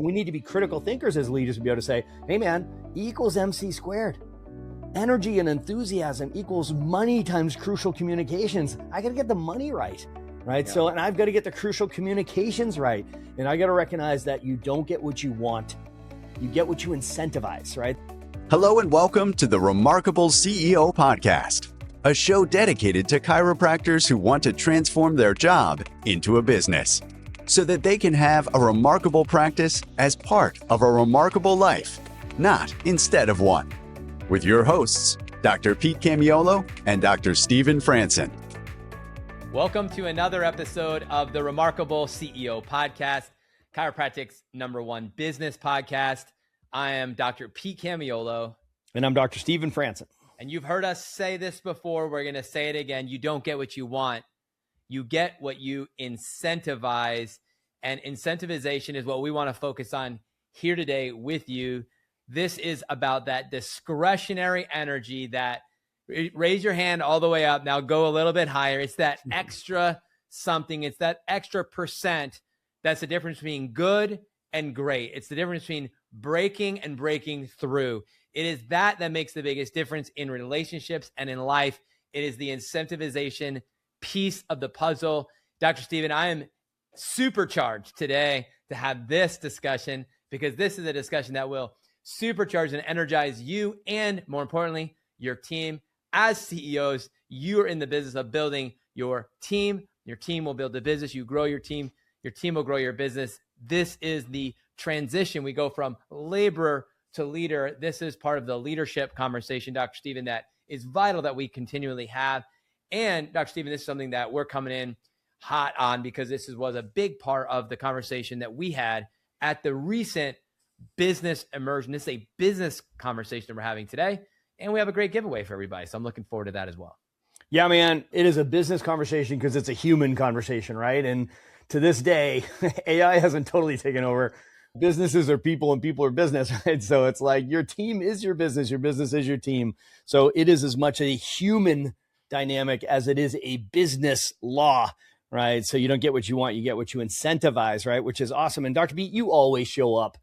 We need to be critical thinkers as leaders to be able to say, hey man, E equals MC squared. Energy and enthusiasm equals money times crucial communications. I got to get the money right, right? Yeah. So, and I've got to get the crucial communications right. And I got to recognize that you don't get what you want. You get what you incentivize, right? Hello and welcome to the Remarkable CEO Podcast, a show dedicated to chiropractors who want to transform their job into a business so that they can have a remarkable practice as part of a remarkable life, not instead of one. With your hosts, Dr. Pete Camiolo and Dr. Stephen Franson. Welcome to another episode of the Remarkable CEO Podcast, Chiropractic's #1 business podcast. I am Dr. Pete Camiolo. And I'm Dr. Stephen Franson. And you've heard us say this before. We're going to say it again. You don't get what you want. You get what you incentivize. And incentivization is what we want to focus on here today with you. This is about that discretionary energy that, raise your hand all the way up. Now go a little bit higher. It's that extra something. It's that extra percent. That's the difference between good and great. It's the difference between breaking and breaking through. It is that makes the biggest difference in relationships and in life. It is the incentivization piece of the puzzle. Dr. Stephen, I am supercharged today to have this discussion because this is a discussion that will supercharge and energize you and, more importantly, your team. As CEOs, you are in the business of building your team. Your team will build the business. You grow your team will grow your business. This is the transition. We go from laborer to leader. This is part of the leadership conversation, Dr. Stephen, that is vital that we continually have. And Dr. Stephen, this is something that we're coming in hot on because this was a big part of the conversation that we had at the recent business immersion. This is a business conversation that we're having today. And we have a great giveaway for everybody. So I'm looking forward to that as well. Yeah, man, it is a business conversation because it's a human conversation, right? And to this day, AI hasn't totally taken over. Businesses are people and people are business, right? So it's like your team is your business is your team. So it is as much a human dynamic as it is a business law, right? So you don't get what you want, you get what you incentivize, right? Which is awesome. And Dr. B, you always show up,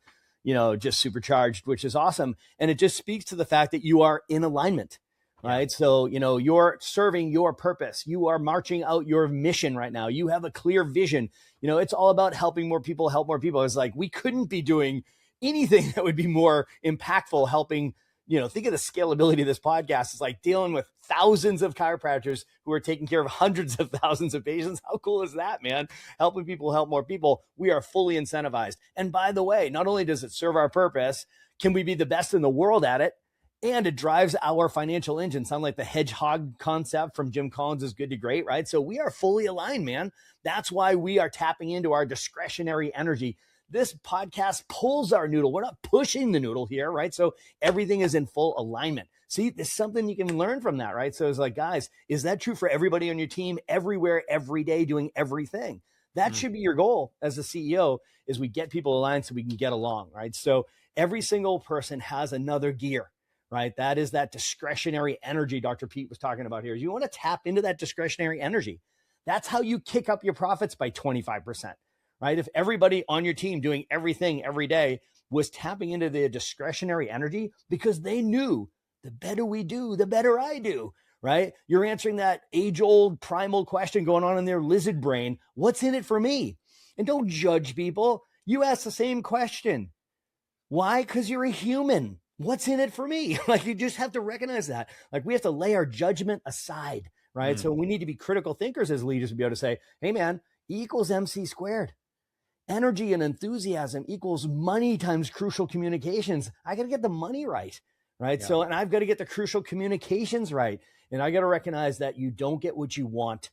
just supercharged, which is awesome. And it just speaks to the fact that you are in alignment, right? So, you're serving your purpose. You are marching out your mission right now. You have a clear vision. It's all about helping more people, help more people. It's like, we couldn't be doing anything that would be more impactful, helping, think of the scalability of this podcast. It's like dealing with thousands of chiropractors who are taking care of hundreds of thousands of patients. How cool is that, man? Helping people help more people. We are fully incentivized. And by the way, not only does it serve our purpose, can we be the best in the world at it? And it drives our financial engine. Sound like the hedgehog concept from Jim Collins' Good to Great, right? So we are fully aligned, man. That's why we are tapping into our discretionary energy. This podcast pulls our noodle. We're not pushing the noodle here, right? So everything is in full alignment. See, there's something you can learn from that, right? So it's like, guys, is that true for everybody on your team, everywhere, every day, doing everything? That should be your goal as a CEO, is we get people aligned so we can get along, right? So every single person has another gear, right? That is that discretionary energy Dr. Pete was talking about here. You want to tap into that discretionary energy. That's how you kick up your profits by 25%. Right? If everybody on your team doing everything every day was tapping into the discretionary energy because they knew the better we do, the better I do, right? You're answering that age-old primal question going on in their lizard brain. What's in it for me? And don't judge people. You ask the same question. Why? Because you're a human. What's in it for me? Like, you just have to recognize that. Like, we have to lay our judgment aside, right? So we need to be critical thinkers as leaders to be able to say, hey man, E equals MC squared. Energy and enthusiasm equals money times crucial communications. I got to get the money right, right? Yeah. So, and I've got to get the crucial communications right. And I got to recognize that you don't get what you want.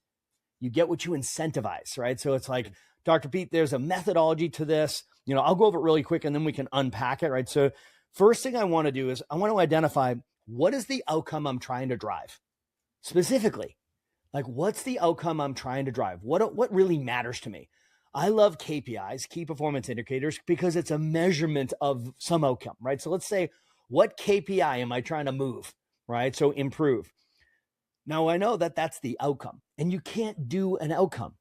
You get what you incentivize, right? So it's like, Dr. Pete, there's a methodology to this. I'll go over it really quick and then we can unpack it, right? So first thing I want to do is I want to identify what is the outcome I'm trying to drive specifically. Like, what's the outcome I'm trying to drive? What really matters to me? I love KPIs, key performance indicators, because it's a measurement of some outcome, right? So let's say, what KPI am I trying to move, right? So improve. Now I know that that's the outcome, and you can't do an outcome.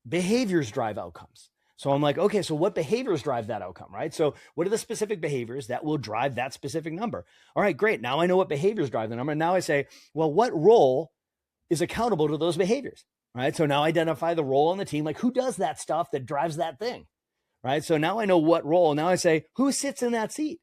Behaviors drive outcomes. So I'm like, okay, so what behaviors drive that outcome, right? So what are the specific behaviors that will drive that specific number? All right, great. Now I know what behaviors drive the number. And now I say, well, what role is accountable to those behaviors, right? So now identify the role on the team, like who does that stuff that drives that thing, right? So now I know what role. Now I say, who sits in that seat?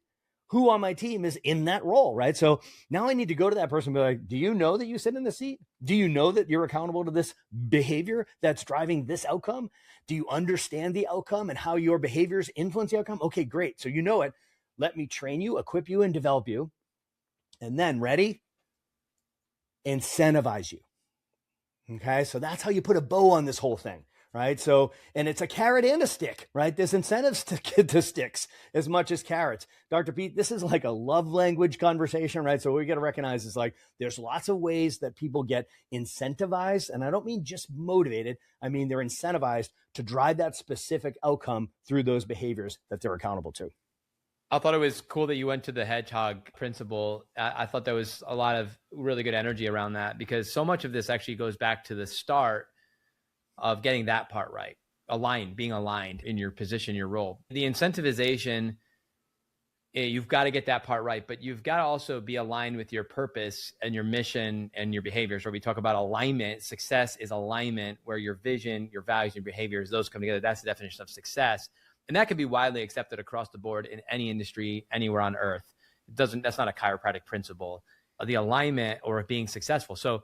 Who on my team is in that role, right? So now I need to go to that person and be like, do you know that you sit in the seat? Do you know that you're accountable to this behavior that's driving this outcome? Do you understand the outcome and how your behaviors influence the outcome? Okay, great. So you know it. Let me train you, equip you, and develop you. And then, ready? Incentivize you. Okay, so that's how you put a bow on this whole thing, right? So, and it's a carrot and a stick, right? There's incentives to sticks as much as carrots. Dr. Pete, this is like a love language conversation, right? So what we got to recognize is like, there's lots of ways that people get incentivized. And I don't mean just motivated. I mean, they're incentivized to drive that specific outcome through those behaviors that they're accountable to. I thought it was cool that you went to the hedgehog principle. I thought there was a lot of really good energy around that, because so much of this actually goes back to the start of getting that part right, being aligned in your position, your role. The incentivization, you've got to get that part right, but you've got to also be aligned with your purpose and your mission and your behaviors. Where we talk about alignment, success is alignment, where your vision, your values, and your behaviors, those come together. That's the definition of success. And that can be widely accepted across the board in any industry, anywhere on earth. That's not a chiropractic principle, the alignment or being successful. So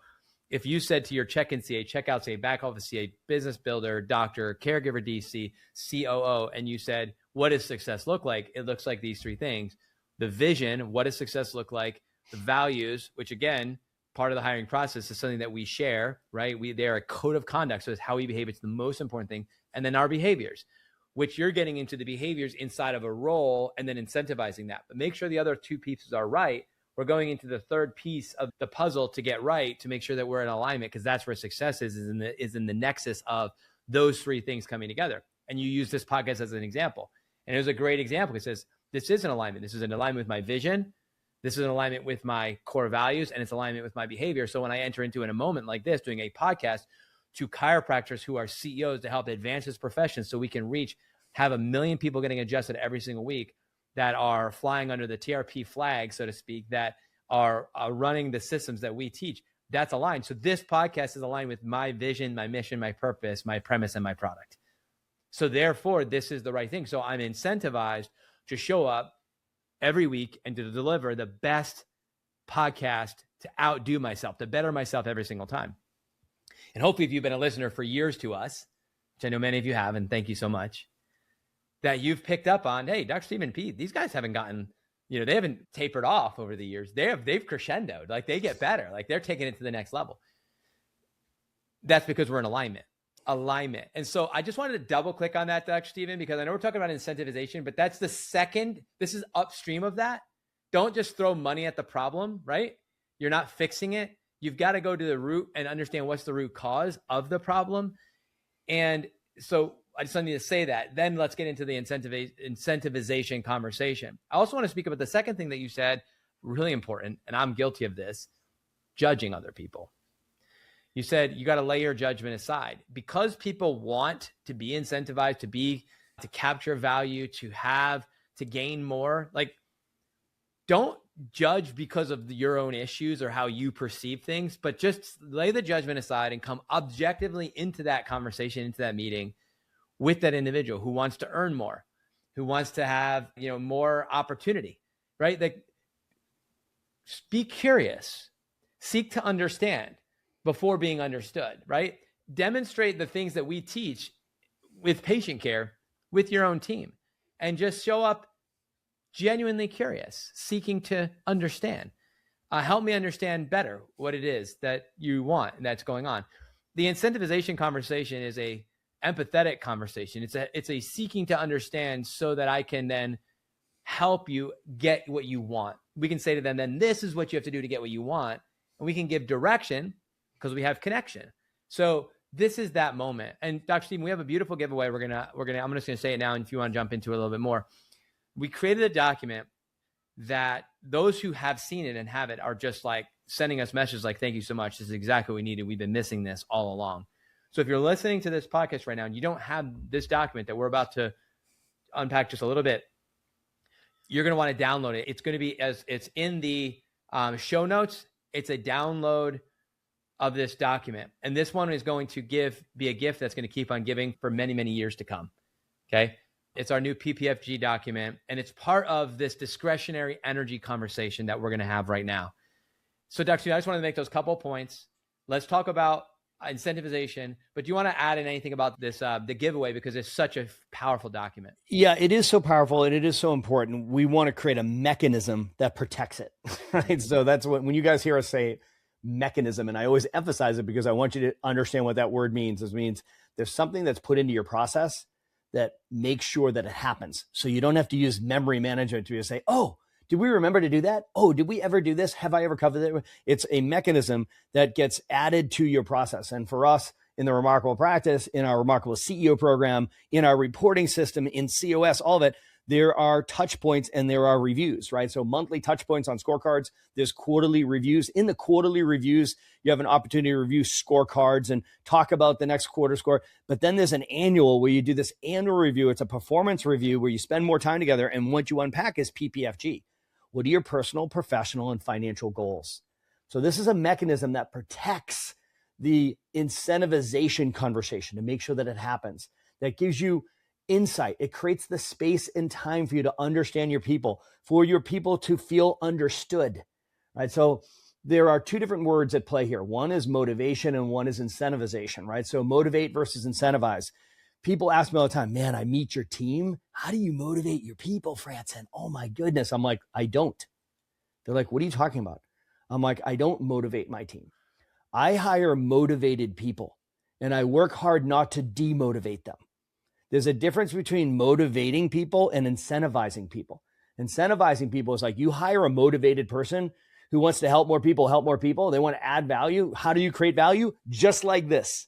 if you said to your check-in CA, checkout CA, back office CA, business builder, doctor, caregiver DC, COO, and you said, what does success look like? It looks like these three things. The vision, what does success look like? The values, which again, part of the hiring process is something that we share, right? They're a code of conduct. So it's how we behave. It's the most important thing. And then our behaviors, which you're getting into the behaviors inside of a role and then incentivizing that. But make sure the other two pieces are right. We're going into the third piece of the puzzle to get right, to make sure that we're in alignment, because that's where success is in the nexus of those three things coming together. And you use this podcast as an example. And it was a great example. It says, this is an alignment. This is an alignment with my vision. This is an alignment with my core values, and it's alignment with my behavior. So when I enter into in a moment like this, doing a podcast to chiropractors who are CEOs to help advance this profession, so we can have 1 million people getting adjusted every single week that are flying under the TRP flag, so to speak, that are running the systems that we teach. That's aligned. So this podcast is aligned with my vision, my mission, my purpose, my premise, and my product. So therefore, this is the right thing. So I'm incentivized to show up every week and to deliver the best podcast, to outdo myself, to better myself every single time. And hopefully, if you've been a listener for years to us, which I know many of you have, and thank you so much, that you've picked up on, hey, Dr. Steve and Pete, these guys haven't gotten, they haven't tapered off over the years. They've crescendoed, like they get better, like they're taking it to the next level. That's because we're in alignment. And so I just wanted to double click on that, Dr. Steven, because I know we're talking about incentivization, but that's this is upstream of that. Don't just throw money at the problem, right? You're not fixing it. You've got to go to the root and understand what's the root cause of the problem. And so I just need to say that. Then let's get into the incentivization conversation. I also want to speak about the second thing that you said, really important, and I'm guilty of this, judging other people. You said you got to lay your judgment aside, because people want to be incentivized, to capture value, to gain more. Like, don't judge because of your own issues or how you perceive things, but just lay the judgment aside and come objectively into that conversation, into that meeting with that individual who wants to earn more, who wants to have, more opportunity, right? Like, be curious, seek to understand before being understood, right? Demonstrate the things that we teach with patient care with your own team, and just show up genuinely curious, seeking to understand. Help me understand better what it is that you want and that's going on. The incentivization conversation is a empathetic conversation. It's a seeking to understand so that I can then help you get what you want. We can say to them, then this is what you have to do to get what you want. And we can give direction because we have connection. So this is that moment. And Dr. Stephen, we have a beautiful giveaway. I'm just going to say it now. And if you want to jump into it a little bit more, we created a document that those who have seen it and have it are just like sending us messages like, thank you so much. This is exactly what we needed. We've been missing this all along. So if you're listening to this podcast right now and you don't have this document that we're about to unpack just a little bit, you're going to want to download it. It's going to be, as it's in the show notes, it's a download of this document. And this one is going to be a gift that's going to keep on giving for many, many years to come. Okay. It's our new PPFG document, and it's part of this discretionary energy conversation that we're going to have right now. So Dr. I just wanted to make those couple points. Let's talk about incentivization, but do you want to add in anything about this, the giveaway, because it's such a powerful document? Yeah, it is so powerful and it is so important. We want to create a mechanism that protects it, right? So that's what, when you guys hear us say mechanism, and I always emphasize it because I want you to understand what that word means. It means there's something that's put into your process that makes sure that it happens. So you don't have to use memory management to just say, oh, did we remember to do that? Oh, did we ever do this? Have I ever covered that? It's a mechanism that gets added to your process. And for us in the Remarkable Practice, in our Remarkable CEO program, in our reporting system, in COS, all of it, there are touch points and there are reviews, right? So monthly touch points on scorecards. There's quarterly reviews. In the quarterly reviews, you have an opportunity to review scorecards and talk about the next quarter score. But then there's an annual where you do this annual review. It's a performance review where you spend more time together. And what you unpack is PPFG. What are your personal, professional, and financial goals? So this is a mechanism that protects the incentivization conversation to make sure that it happens. That gives you insight. It creates the space and time for you to understand your people, for your people to feel understood, right? So there are two different words at play here. One is motivation and one is incentivization, right? So motivate versus incentivize. People ask me all the time, man, I meet your team. How do you motivate your people, Franson? Oh my goodness. I'm like, I don't. They're like, what are you talking about? I'm like, I don't motivate my team. I hire motivated people and I work hard not to demotivate them. There's a difference between motivating people and incentivizing people. Incentivizing people is like you hire a motivated person who wants to help more people. They want to add value. How do you create value? Just like this.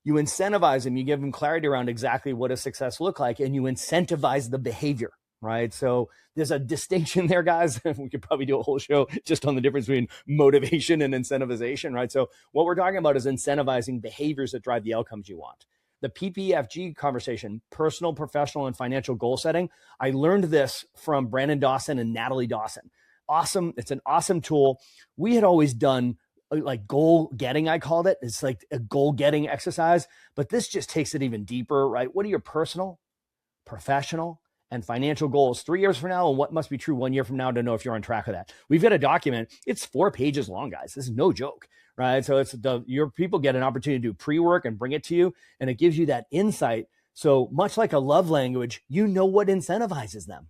You incentivize them. You give them clarity around exactly what does success look like, and you incentivize the behavior, right? So there's a distinction there, guys. We could probably do a whole show just on the difference between motivation and incentivization, right? So what we're talking about is incentivizing behaviors that drive the outcomes you want. The PPFG conversation, personal, professional, and financial goal setting. I learned this from Brandon Dawson and Natalie Dawson. Awesome. It's an awesome tool. We had always done like goal getting, I called it. It's like a goal getting exercise, but this just takes it even deeper, right? What are your personal, professional, and financial goals 3 years from now, and what must be true 1 year from now to know if you're on track with that? We've got a document. It's 4 pages long, guys. This is no joke, right? So it's your people get an opportunity to do pre-work and bring it to you, and it gives you that insight. So much like a love language, you know what incentivizes them,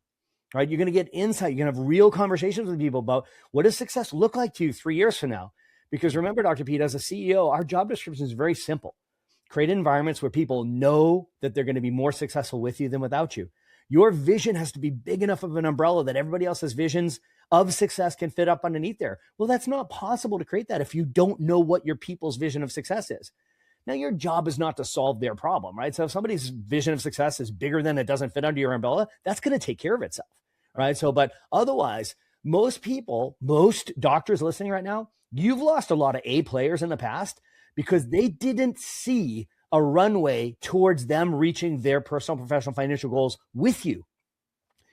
right? You're going to get insight. You're going to have real conversations with people about what does success look like to you 3 years from now? Because remember, Dr. Pete, as a CEO, our job description is very simple. Create environments where people know that they're going to be more successful with you than without you. Your vision has to be big enough of an umbrella that everybody else's visions of success can fit up underneath there. Well, that's not possible to create that if you don't know what your people's vision of success is. Now, your job is not to solve their problem, right? So if somebody's vision of success is bigger than it doesn't fit under your umbrella, that's going to take care of itself, right? So, but otherwise, most people, most doctors listening right now, you've lost a lot of A players in the past because they didn't see a runway towards them reaching their personal, professional, financial goals with you.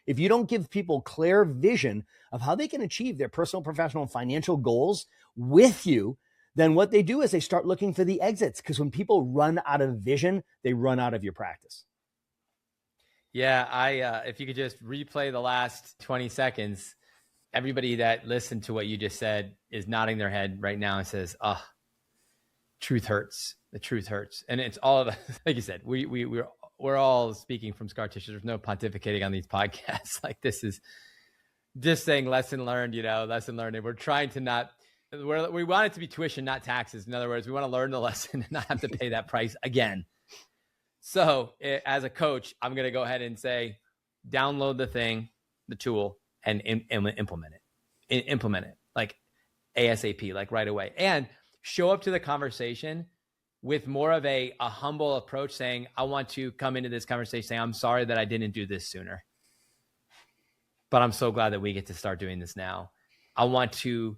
If you don't give people clear vision of how they can achieve their personal, professional, and financial goals with you, then what they do is they start looking for the exits, because when people run out of vision, they run out of your practice. Yeah, if you could just replay the last 20 seconds, everybody that listened to what you just said is nodding their head right now and says, oh, truth hurts. The truth hurts. And it's all of us. Like you said, we're all speaking from scar tissue. There's no pontificating on these podcasts. Like, this is just saying lesson learned, lesson learned. And we're trying to we want it to be tuition, not taxes. In other words, we want to learn the lesson and not have to pay that price again. So as a coach, I'm going to go ahead and say, download the thing, the tool, and implement it. Implement it like ASAP, like right away. And show up to the conversation with more of a humble approach, saying, I want to come into this conversation saying, I'm sorry that I didn't do this sooner, but I'm so glad that we get to start doing this now. I want to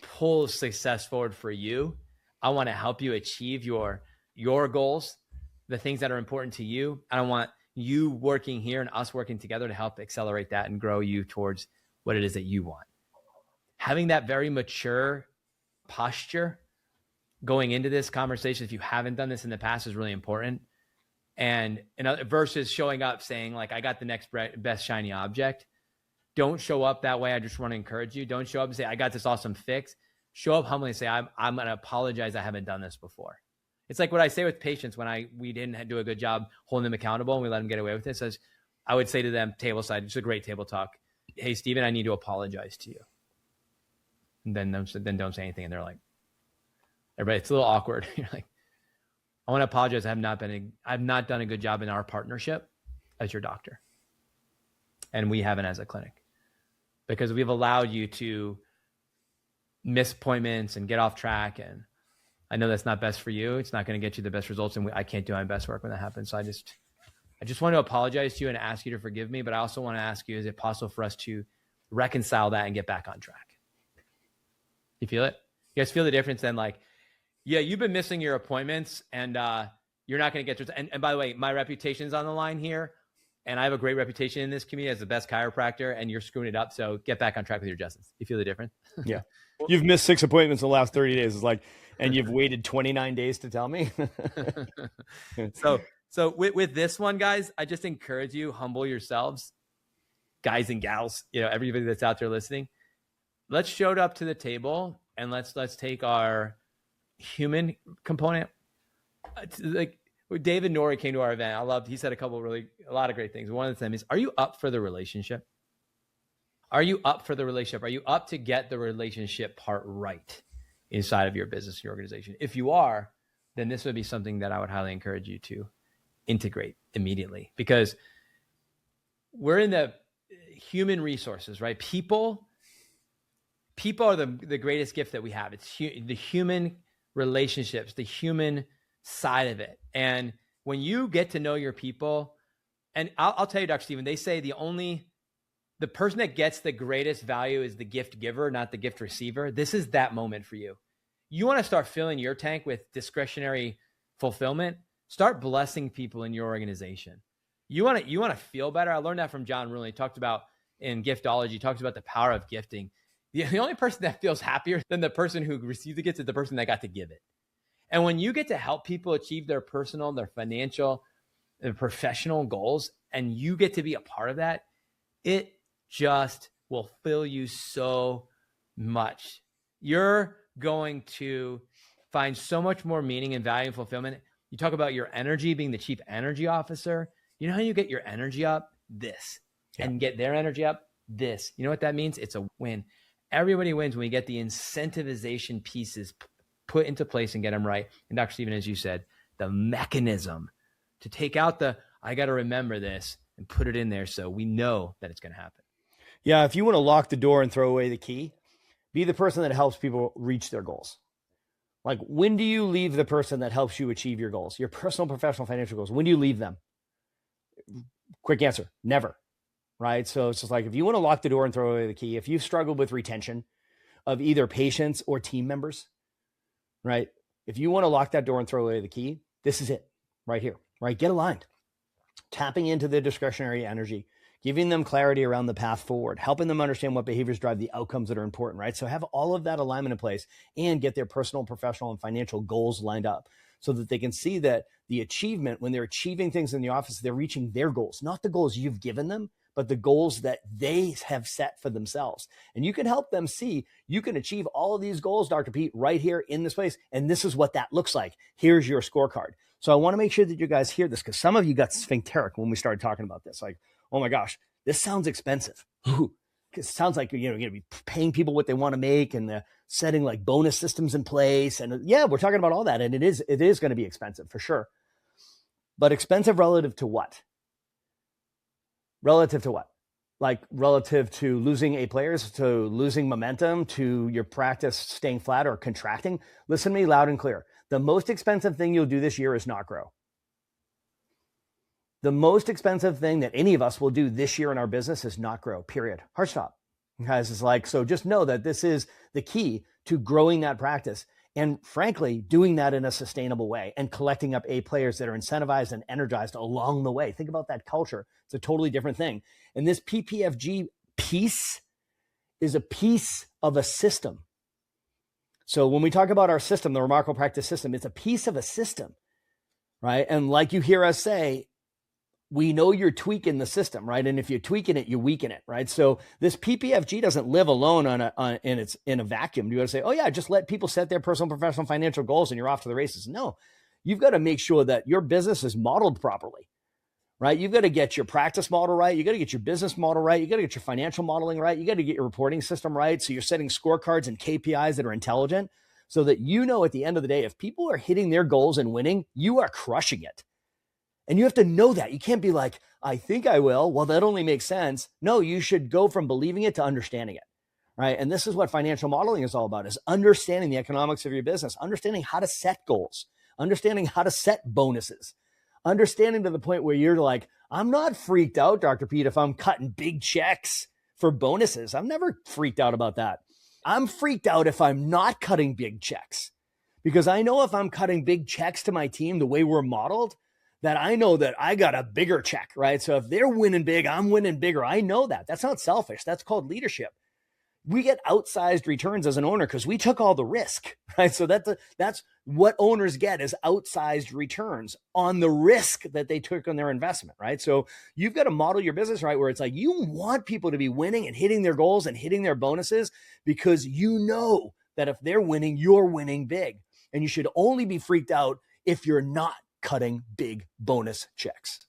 pull success forward for you. I want to help you achieve your your goals, the things that are important to you. I don't want you working here and us working together to help accelerate that and grow you towards what it is that you want. Having that very mature posture going into this conversation, if you haven't done this in the past, is really important. And versus showing up saying like, I got the next best shiny object. Don't show up that way. I just want to encourage you. Don't show up and say, I got this awesome fix. Show up humbly and say, I'm going to apologize. I haven't done this before. It's like what I say with patients when we didn't do a good job holding them accountable and we let them get away with this. As I would say to them, table side, just a great table talk. Hey, Steven, I need to apologize to you. And then don't say anything. And they're like, everybody, it's a little awkward. You're like, I want to apologize. I've not done a good job in our partnership as your doctor. And we haven't as a clinic, because we've allowed you to miss appointments and get off track. And I know that's not best for you. It's not going to get you the best results. And I can't do my best work when that happens. So I just want to apologize to you and ask you to forgive me. But I also want to ask you, is it possible for us to reconcile that and get back on track? You feel it? You guys feel the difference then? Like, yeah, you've been missing your appointments and you're not going to get to, and by the way, my reputation's on the line here. And I have a great reputation in this community as the best chiropractor, and you're screwing it up. So get back on track with your adjustments. You feel the difference? Yeah. You've missed 6 appointments in the last 30 days. It's like, and you've waited 29 days to tell me. So with this one, guys, I just encourage you, humble yourselves, guys and gals, everybody that's out there listening. Let's show it up to the table and let's take our human component. Like David Norrie came to our event. He said a lot of great things. One of them is, are you up for the relationship? Are you up for the relationship? Are you up to get the relationship part right inside of your business, your organization? If you are, then this would be something that I would highly encourage you to integrate immediately, because we're in the human resources, right? People are the greatest gift that we have. It's the human relationships, the human side of it. And when you get to know your people, and I'll tell you, Dr. Steven, they say the person that gets the greatest value is the gift giver, not the gift receiver. This is that moment for you. You want to start filling your tank with discretionary fulfillment. Start blessing people in your organization. You want to feel better. I learned that from John Ruhlin. He talked about in giftology, he talks about the power of gifting. The only person that feels happier than the person who received the gift is the person that got to give it. And when you get to help people achieve their personal, their financial, their professional goals, and you get to be a part of that, it just will fill you so much. You're going to find so much more meaning and value and fulfillment. You talk about your energy being the chief energy officer. You know how you get your energy up? This. Yeah. And get their energy up? This. You know what that means? It's a win. Everybody wins when we get the incentivization pieces put into place and get them right. And Dr. Steven, as you said, the mechanism to take out I got to remember this and put it in there so we know that it's going to happen. Yeah. If you want to lock the door and throw away the key, be the person that helps people reach their goals. Like, when do you leave the person that helps you achieve your goals, your personal, professional, financial goals? When do you leave them? Quick answer, never. Right? So it's just like, if you want to lock the door and throw away the key, if you've struggled with retention of either patients or team members, right? If you want to lock that door and throw away the key, this is it right here, right? Get aligned, tapping into the discretionary energy, giving them clarity around the path forward, helping them understand what behaviors drive the outcomes that are important, right? So have all of that alignment in place and get their personal, professional, and financial goals lined up so that they can see that the achievement, when they're achieving things in the office, they're reaching their goals, not the goals you've given them, but the goals that they have set for themselves. And you can help them see you can achieve all of these goals, Dr. Pete, right here in this place. And this is what that looks like. Here's your scorecard. So I want to make sure that you guys hear this, because some of you got sphincteric when we started talking about this. Like, oh my gosh, this sounds expensive. Ooh, it sounds like you're going to be paying people what they want to make and setting like bonus systems in place. And yeah, we're talking about all that. And it is going to be expensive for sure. But expensive relative to what? Relative to what? Like relative to losing A players, to losing momentum, to your practice staying flat or contracting? Listen to me loud and clear. The most expensive thing you'll do this year is not grow. The most expensive thing that any of us will do this year in our business is not grow, period. Hard stop. Guys, it's like, so just know that this is the key to growing that practice And frankly, doing that in a sustainable way and collecting up A players that are incentivized and energized along the way. Think about that culture. It's a totally different thing. And this PPFG piece is a piece of a system. So when we talk about our system, the Remarkable Practice system, it's a piece of a system, right? And like you hear us say, we know you're tweaking the system, right? And if you're tweaking it, you weaken it, right? So this PPFG doesn't live alone in a vacuum. You got to say, oh yeah, just let people set their personal, professional, financial goals and you're off to the races. No, you've got to make sure that your business is modeled properly, right? You've got to get your practice model right. You got to get your business model right. You got to get your financial modeling right. You got to get your reporting system right. So you're setting scorecards and KPIs that are intelligent so that you know at the end of the day, if people are hitting their goals and winning, you are crushing it. And you have to know that. You can't be like, I think I will. Well, that only makes sense. No, you should go from believing it to understanding it, right? And this is what financial modeling is all about, is understanding the economics of your business, understanding how to set goals, understanding how to set bonuses, understanding to the point where you're like, I'm not freaked out, Dr. Pete, if I'm cutting big checks for bonuses. I'm never freaked out about that. I'm freaked out if I'm not cutting big checks, because I know if I'm cutting big checks to my team the way we're modeled, that I know that I got a bigger check, right? So if they're winning big, I'm winning bigger. I know that. That's not selfish. That's called leadership. We get outsized returns as an owner because we took all the risk, right? So that's what owners get, is outsized returns on the risk that they took on their investment, right? So you've got to model your business right, where it's like you want people to be winning and hitting their goals and hitting their bonuses, because you know that if they're winning, you're winning big. And you should only be freaked out if you're not cutting big bonus checks.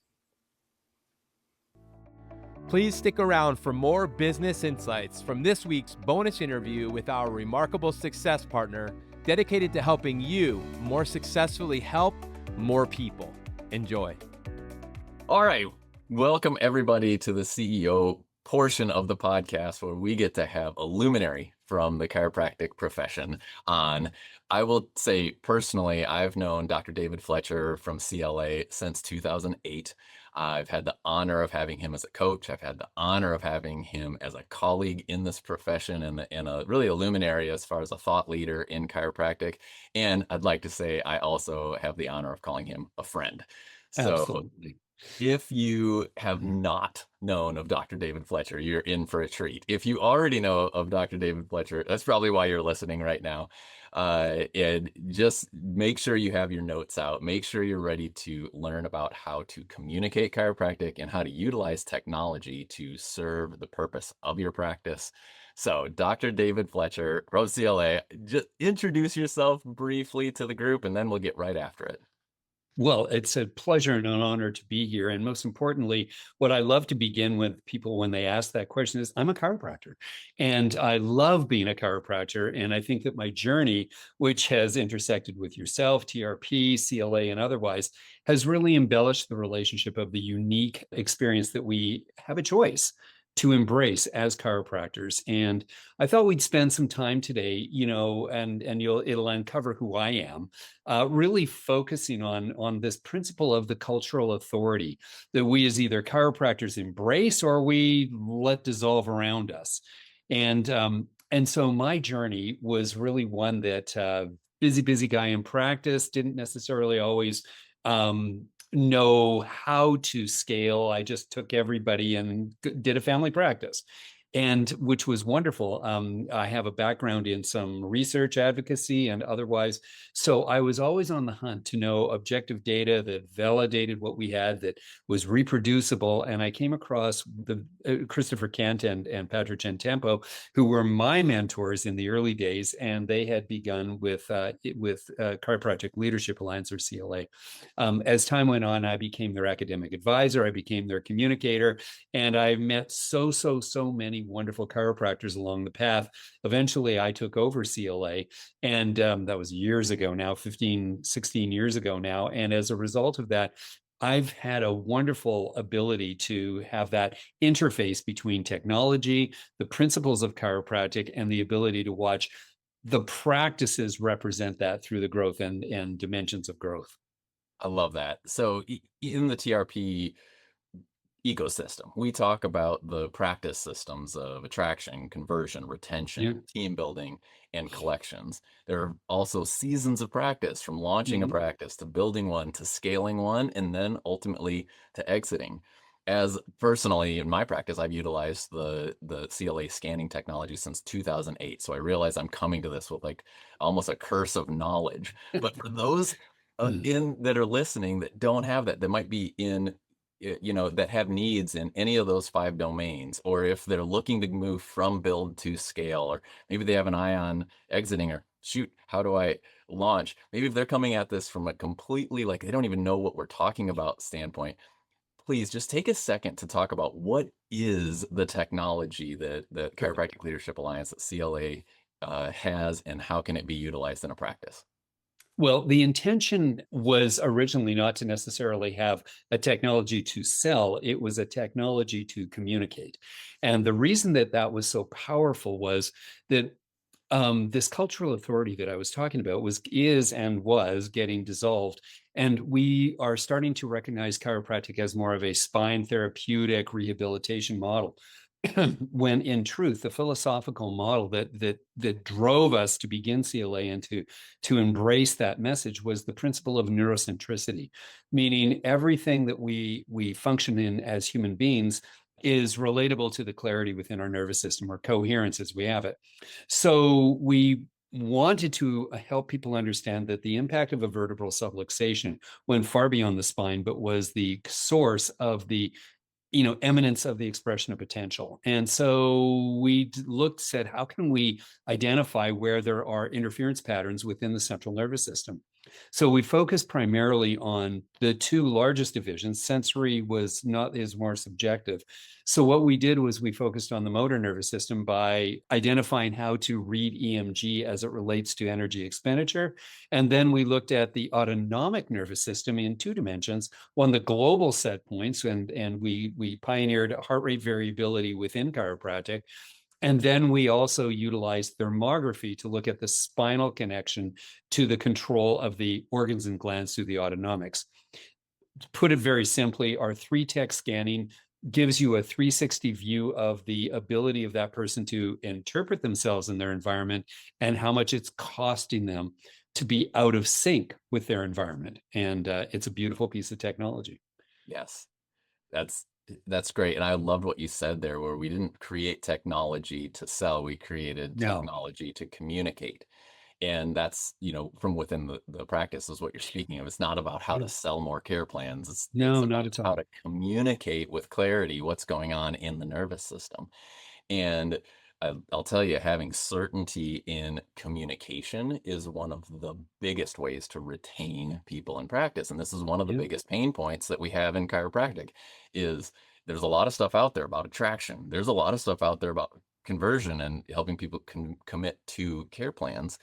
Please stick around for more business insights from this week's bonus interview with our remarkable success partner, dedicated to helping you more successfully help more people. Enjoy. All right. Welcome everybody to the CEO portion of the podcast, where we get to have a luminary from the chiropractic profession on. I will say personally, I've known Dr. David Fletcher from CLA since 2008. I've had the honor of having him as a coach. I've had the honor of having him as a colleague in this profession, and really a luminary as far as a thought leader in chiropractic. And I'd like to say I also have the honor of calling him a friend. So Absolutely. if you have not known of Dr. David Fletcher, you're in for a treat. If you already know of Dr. David Fletcher, that's probably why you're listening right now. And just make sure you have your notes out. Make sure you're ready to learn about how to communicate chiropractic and how to utilize technology to serve the purpose of your practice. So Dr. David Fletcher from CLA, just introduce yourself briefly to the group, and then we'll get right after it. Well, it's a pleasure and an honor to be here. And most importantly, what I love to begin with people when they ask that question is, I'm a chiropractor and I love being a chiropractor. And I think that my journey, which has intersected with yourself, TRP, CLA, and otherwise, has really embellished the relationship of the unique experience that we have a choice to embrace as chiropractors. And I thought we'd spend some time today, and it'll uncover who I am, really focusing on this principle of the cultural authority that we as either chiropractors embrace or we let dissolve around us. And so my journey was really one that busy guy in practice, didn't necessarily always know how to scale. I just took everybody and did a family practice, and which was wonderful. I have a background in some research advocacy and otherwise. So I was always on the hunt to know objective data that validated what we had, that was reproducible. And I came across the Christopher Kent and Patrick Gentempo, who were my mentors in the early days. And they had begun with Chiropractic Leadership Alliance, or CLA. As time went on, I became their academic advisor. I became their communicator. And I met so many wonderful chiropractors along the path. Eventually, I took over CLA, and that was years ago now, 16 years ago now. And as a result of that, I've had a wonderful ability to have that interface between technology, the principles of chiropractic, and the ability to watch the practices represent that through the growth and dimensions of growth. I love that. So in the TRP ecosystem. We talk about the practice systems of attraction, conversion, Yeah. retention, team building, and collections. There are also seasons of practice, from launching a Mhm. practice to building one to scaling one, and then ultimately to exiting. As personally in my practice, I've utilized the CLA scanning technology since 2008. So I realize I'm coming to this with like almost a curse of knowledge. But for those in that are listening that don't have that, that might be in that have needs in any of those 5 domains, or if they're looking to move from build to scale, or maybe they have an eye on exiting, or shoot, how do I launch? Maybe if they're coming at this from a completely like they don't even know what we're talking about standpoint, please just take a second to talk about what is the technology that the Sure. Chiropractic Leadership Alliance at CLA has, and how can it be utilized in a practice? Well, the intention was originally not to necessarily have a technology to sell. It was a technology to communicate. And the reason that that was so powerful was that this cultural authority that I was talking about is and was getting dissolved. And we are starting to recognize chiropractic as more of a spine therapeutic rehabilitation model. When in truth, the philosophical model that drove us to begin CLA and to embrace that message was the principle of neurocentricity, meaning everything that we function in as human beings is relatable to the clarity within our nervous system, or coherence as we have it. So we wanted to help people understand that the impact of a vertebral subluxation went far beyond the spine, but was the source of the eminence of the expression of potential. And so we said, how can we identify where there are interference patterns within the central nervous system? So we focused primarily on the two largest divisions. Sensory is more subjective. So what we did was we focused on the motor nervous system by identifying how to read EMG as it relates to energy expenditure. And then we looked at the autonomic nervous system in 2 dimensions, one, the global set points, and we pioneered heart rate variability within chiropractic. And then we also utilized thermography to look at the spinal connection to the control of the organs and glands through the autonomics. To put it very simply, our 3-tech scanning gives you a 360 view of the ability of that person to interpret themselves in their environment and how much it's costing them to be out of sync with their environment. And it's a beautiful piece of technology. Yes. That's that's great. And I loved what you said there, where we didn't create technology to sell, we created No, technology to communicate. And that's, from within the practice is what you're speaking of. It's not about how to sell more care plans. It's no, not about at how all. to communicate with clarity what's going on in the nervous system. And I'll tell you, having certainty in communication is one of the biggest ways to retain people in practice. And this is one of the Yeah. biggest pain points that we have in chiropractic is there's a lot of stuff out there about attraction. There's a lot of stuff out there about conversion and helping people commit to care plans.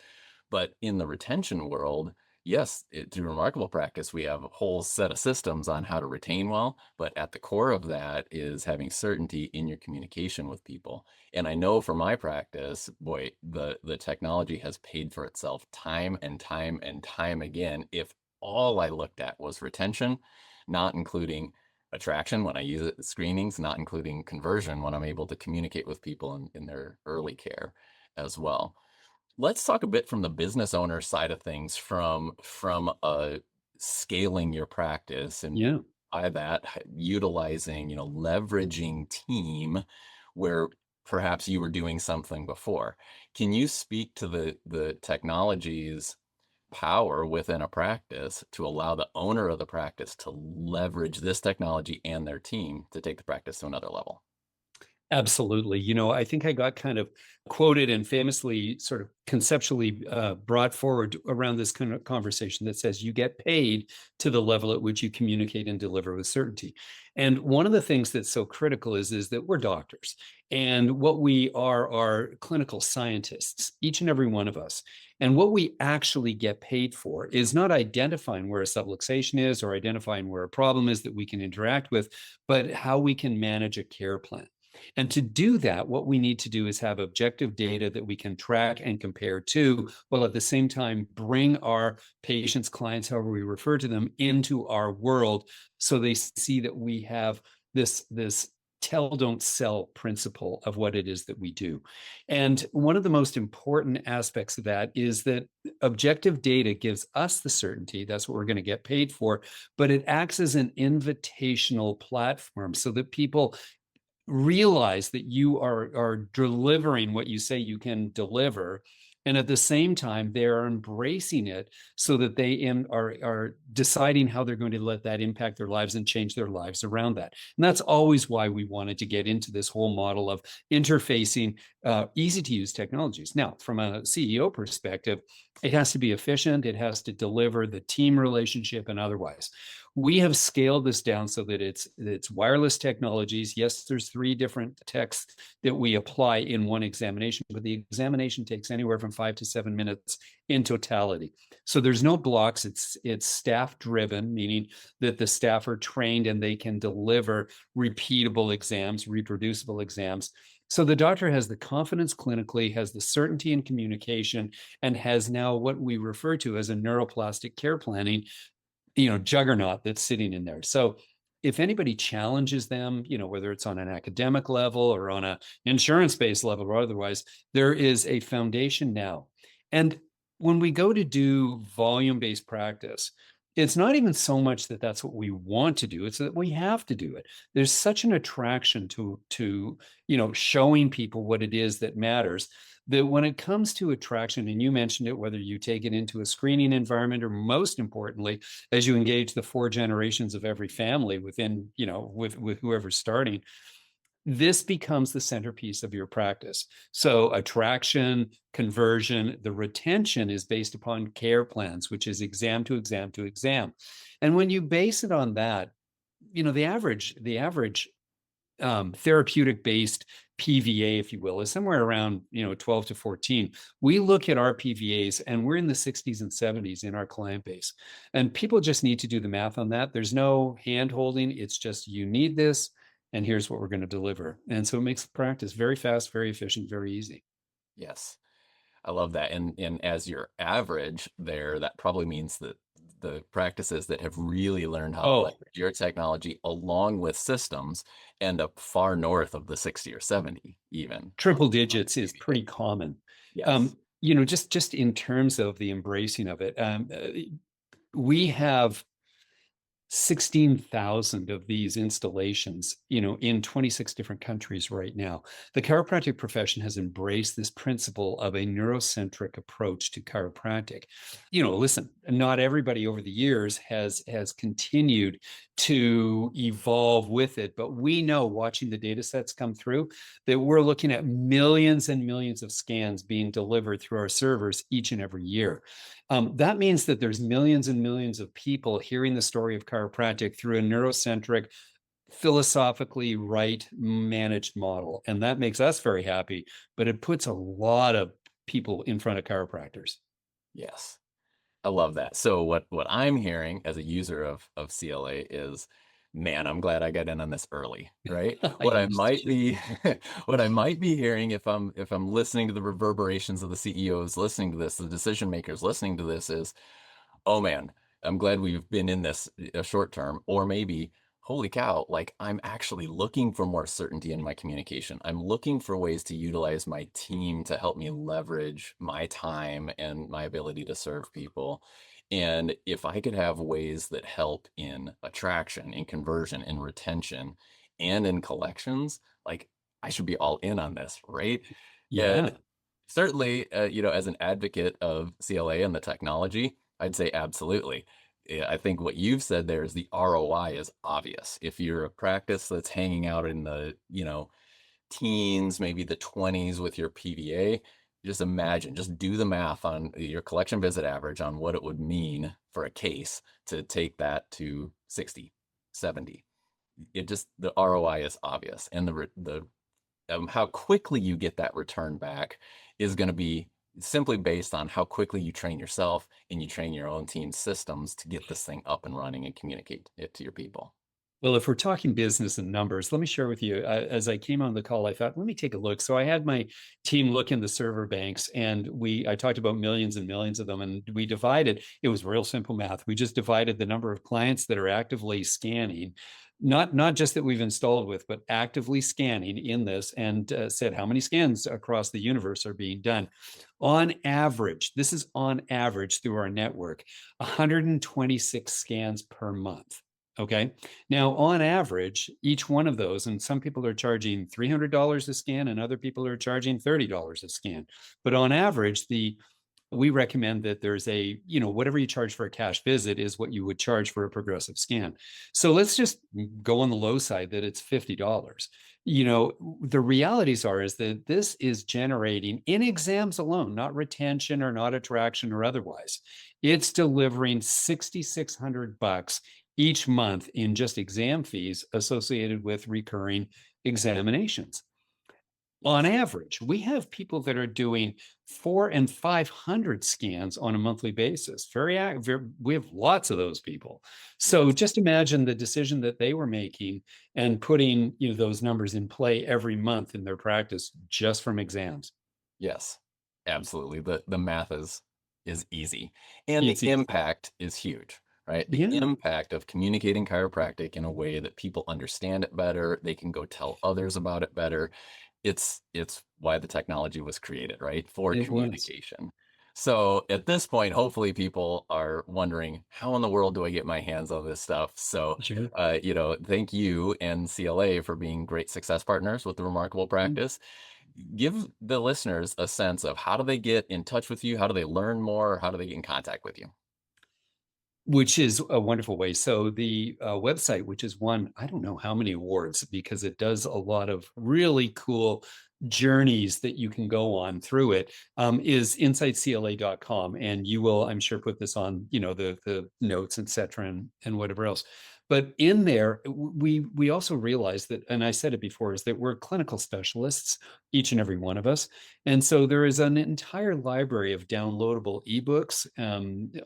But in the retention world, yes, through remarkable practice, we have a whole set of systems on how to retain well. But at the core of that is having certainty in your communication with people. And I know from my practice, boy, the technology has paid for itself time and time and time again. If all I looked at was retention, not including attraction when I use it screenings, not including conversion when I'm able to communicate with people in their early care as well. Let's talk a bit from the business owner side of things, from scaling your practice, and Yeah. by that utilizing, leveraging team where perhaps you were doing something before. Can you speak to the technology's power within a practice to allow the owner of the practice to leverage this technology and their team to take the practice to another level? Absolutely. I think I got kind of quoted and famously sort of conceptually brought forward around this kind of conversation that says you get paid to the level at which you communicate and deliver with certainty. And one of the things that's so critical is that we're doctors, and what we are clinical scientists, each and every one of us. And what we actually get paid for is not identifying where a subluxation is or identifying where a problem is that we can interact with, but how we can manage a care plan. And to do that, what we need to do is have objective data that we can track and compare to, while at the same time bring our patients, clients, however we refer to them, into our world so they see that we have this tell, don't sell principle of what it is that we do. And one of the most important aspects of that is that objective data gives us the certainty. That's what we're going to get paid for, but it acts as an invitational platform so that people realize that you are delivering what you say you can deliver. And at the same time, they are embracing it so that they are deciding how they're going to let that impact their lives and change their lives around that. And that's always why we wanted to get into this whole model of interfacing easy to use technologies. Now, from a CEO perspective, it has to be efficient. It has to deliver the team relationship and otherwise. We have scaled this down so that it's wireless technologies. Yes, there's 3 different texts that we apply in one examination, but the examination takes anywhere from 5 to 7 minutes in totality. So there's no blocks. It's staff driven, meaning that the staff are trained and they can deliver repeatable exams, reproducible exams. So the doctor has the confidence clinically, has the certainty in communication, and has now what we refer to as a neuroplastic care planning, juggernaut that's sitting in there. So if anybody challenges them, whether it's on an academic level or on an insurance-based level or otherwise, there is a foundation now. And when we go to do volume-based practice, it's not even so much that that's what we want to do, it's that we have to do it. There's such an attraction to showing people what it is that matters, that when it comes to attraction, and you mentioned it, whether you take it into a screening environment or most importantly, as you engage the 4 generations of every family within, with whoever's starting, this becomes the centerpiece of your practice. So attraction, conversion, the retention is based upon care plans, which is exam to exam to exam. And when you base it on that, the average therapeutic based PVA, if you will, is somewhere around 12 to 14. We look at our PVAs and we're in the 60s and 70s in our client base. And people just need to do the math on that. There's no hand holding. It's just, you need this, and here's what we're going to deliver. And so it makes the practice very fast, very efficient, very easy. Yes. I love that. And as your average there, that probably means that the practices that have really learned how to leverage your technology along with systems end up far north of the 60 or 70 even. Triple digits is pretty common. Yes. Just in terms of the embracing of it, we have 16,000 of these installations, in 26 different countries right now. The chiropractic profession has embraced this principle of a neurocentric approach to chiropractic. Listen, not everybody over the years has continued to evolve with it, but we know, watching the data sets come through, that we're looking at millions and millions of scans being delivered through our servers each and every year. That means that there's millions and millions of people hearing the story of chiropractic through a neurocentric, philosophically right managed model. And that makes us very happy, but it puts a lot of people in front of chiropractors. Yes. I love that. So what I'm hearing as a user of CLA is, man, I'm glad I got in on this early, right? What I might be hearing if I'm listening to the reverberations of the CEOs listening to this, the decision makers listening to this, is, oh man, I'm glad we've been in this a short term. Or maybe, holy cow, like, I'm actually looking for more certainty in my communication. I'm looking for ways to utilize my team to help me leverage my time and my ability to serve people. And if I could have ways that help in attraction, in conversion, in retention, and in collections, like, I should be all in on this, right? Yeah. And certainly, as an advocate of CLA and the technology, I'd say absolutely. I think what you've said there is the ROI is obvious. If you're a practice that's hanging out in the, teens, maybe the 20s with your PVA, just imagine, just do the math on your collection visit average on what it would mean for a case to take that to 60, 70. The ROI is obvious. And the how quickly you get that return back is going to be simply based on how quickly you train yourself and you train your own team systems to get this thing up and running and communicate it to your people. Well, if we're talking business and numbers, let me share with you, as I came on the call, I thought, let me take a look. So I had my team look in the server banks, and I talked about millions and millions of them, and we divided, it was real simple math. We just divided the number of clients that are actively scanning not just that we've installed with, but actively scanning in this, and said how many scans across the universe are being done. On average, this is on average through our network, 126 scans per month. Okay. Now, on average, each one of those, and some people are charging $300 a scan, and other people are charging $30 a scan. But on average, we recommend that there's whatever you charge for a cash visit is what you would charge for a progressive scan. So let's just go on the low side that it's $50. The realities is that this is generating, in exams alone, not retention or not attraction or otherwise, it's delivering $6,600 each month in just exam fees associated with recurring examinations. On average, we have people that are doing 400 and 500 scans on a monthly basis. We have lots of those people. So just imagine the decision that they were making and putting those numbers in play every month in their practice just from exams. Yes, absolutely. The math is easy, and the impact is huge. Right? The impact of communicating chiropractic in a way that people understand it better, they can go tell others about it better. It's why the technology was created, right? For communication. So at this point, hopefully people are wondering, how in the world do I get my hands on this stuff? So, thank you and CLA for being great success partners with the Remarkable Practice. Give the listeners a sense of how do they get in touch with you? How do they learn more? How do they get in contact with you? Which is a wonderful way. So the website, which has won, I don't know how many awards, because it does a lot of really cool journeys that you can go on through it, is insightcla.com. And you will, I'm sure, put this on, the notes, et cetera, and whatever else. But in there, we also realized that, and I said it before, is that we're clinical specialists, each and every one of us. And so there is an entire library of downloadable ebooks.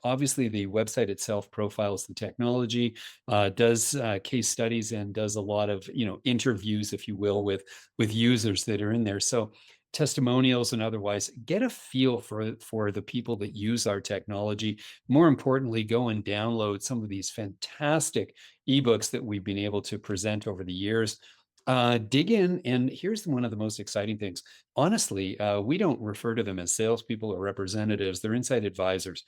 Obviously, the website itself profiles the technology, does case studies, and does a lot of interviews, if you will, with users that are in there. So testimonials and otherwise, get a feel for the people that use our technology. More importantly, go and download some of these fantastic ebooks that we've been able to present over the years. Dig in, and here's one of the most exciting things. Honestly, we don't refer to them as salespeople or representatives. They're inside advisors.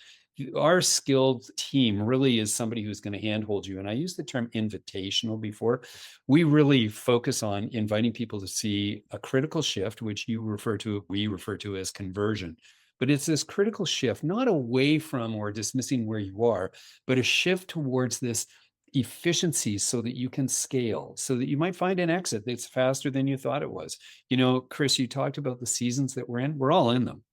Our skilled team really is somebody who's going to handhold you. And I used the term invitational before. We really focus on inviting people to see a critical shift, which we refer to as conversion. But it's this critical shift, not away from or dismissing where you are, but a shift towards this efficiency so that you can scale, so that you might find an exit that's faster than you thought it was. Chris, you talked about the seasons that we're in. We're all in them.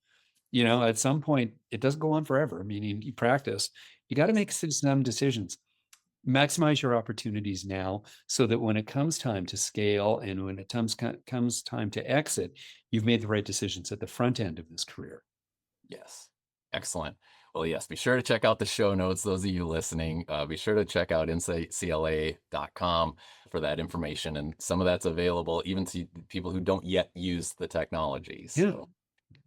At some point, it doesn't go on forever, meaning you practice. You got to make some decisions. Maximize your opportunities now so that when it comes time to scale and when it comes time to exit, you've made the right decisions at the front end of this career. Yes. Excellent. Well, yes, be sure to check out the show notes. Those of you listening, be sure to check out insightcla.com for that information. And some of that's available even to people who don't yet use the technology. So,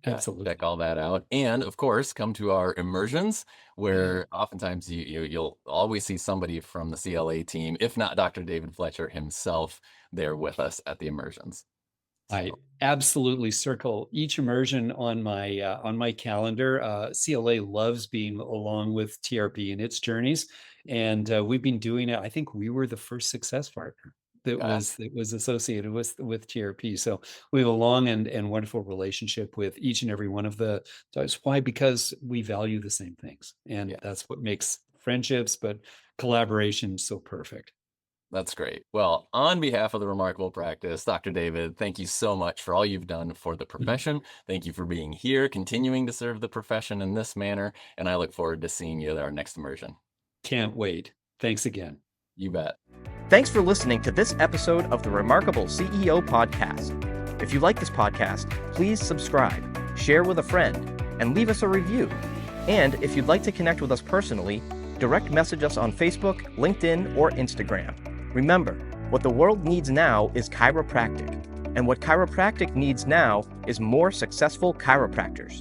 absolutely. Check all that out. And of course, come to our immersions, where oftentimes you'll always see somebody from the CLA team, if not Dr. David Fletcher himself, there with us at the immersions. I absolutely circle each immersion on my calendar. CLA loves being along with TRP in its journeys, and we've been doing it. I think we were the first success partner that was associated with TRP. So we have a long and wonderful relationship with each and every one of the. That's why, because we value the same things, and that's what makes friendships, but collaboration so perfect. That's great. Well, on behalf of the Remarkable Practice, Dr. David, thank you so much for all you've done for the profession. Thank you for being here, continuing to serve the profession in this manner, and I look forward to seeing you at our next immersion. Can't wait. Thanks again. You bet. Thanks for listening to this episode of the Remarkable CEO Podcast. If you like this podcast, please subscribe, share with a friend, and leave us a review. And if you'd like to connect with us personally, direct message us on Facebook, LinkedIn, or Instagram. Remember, what the world needs now is chiropractic, and what chiropractic needs now is more successful chiropractors.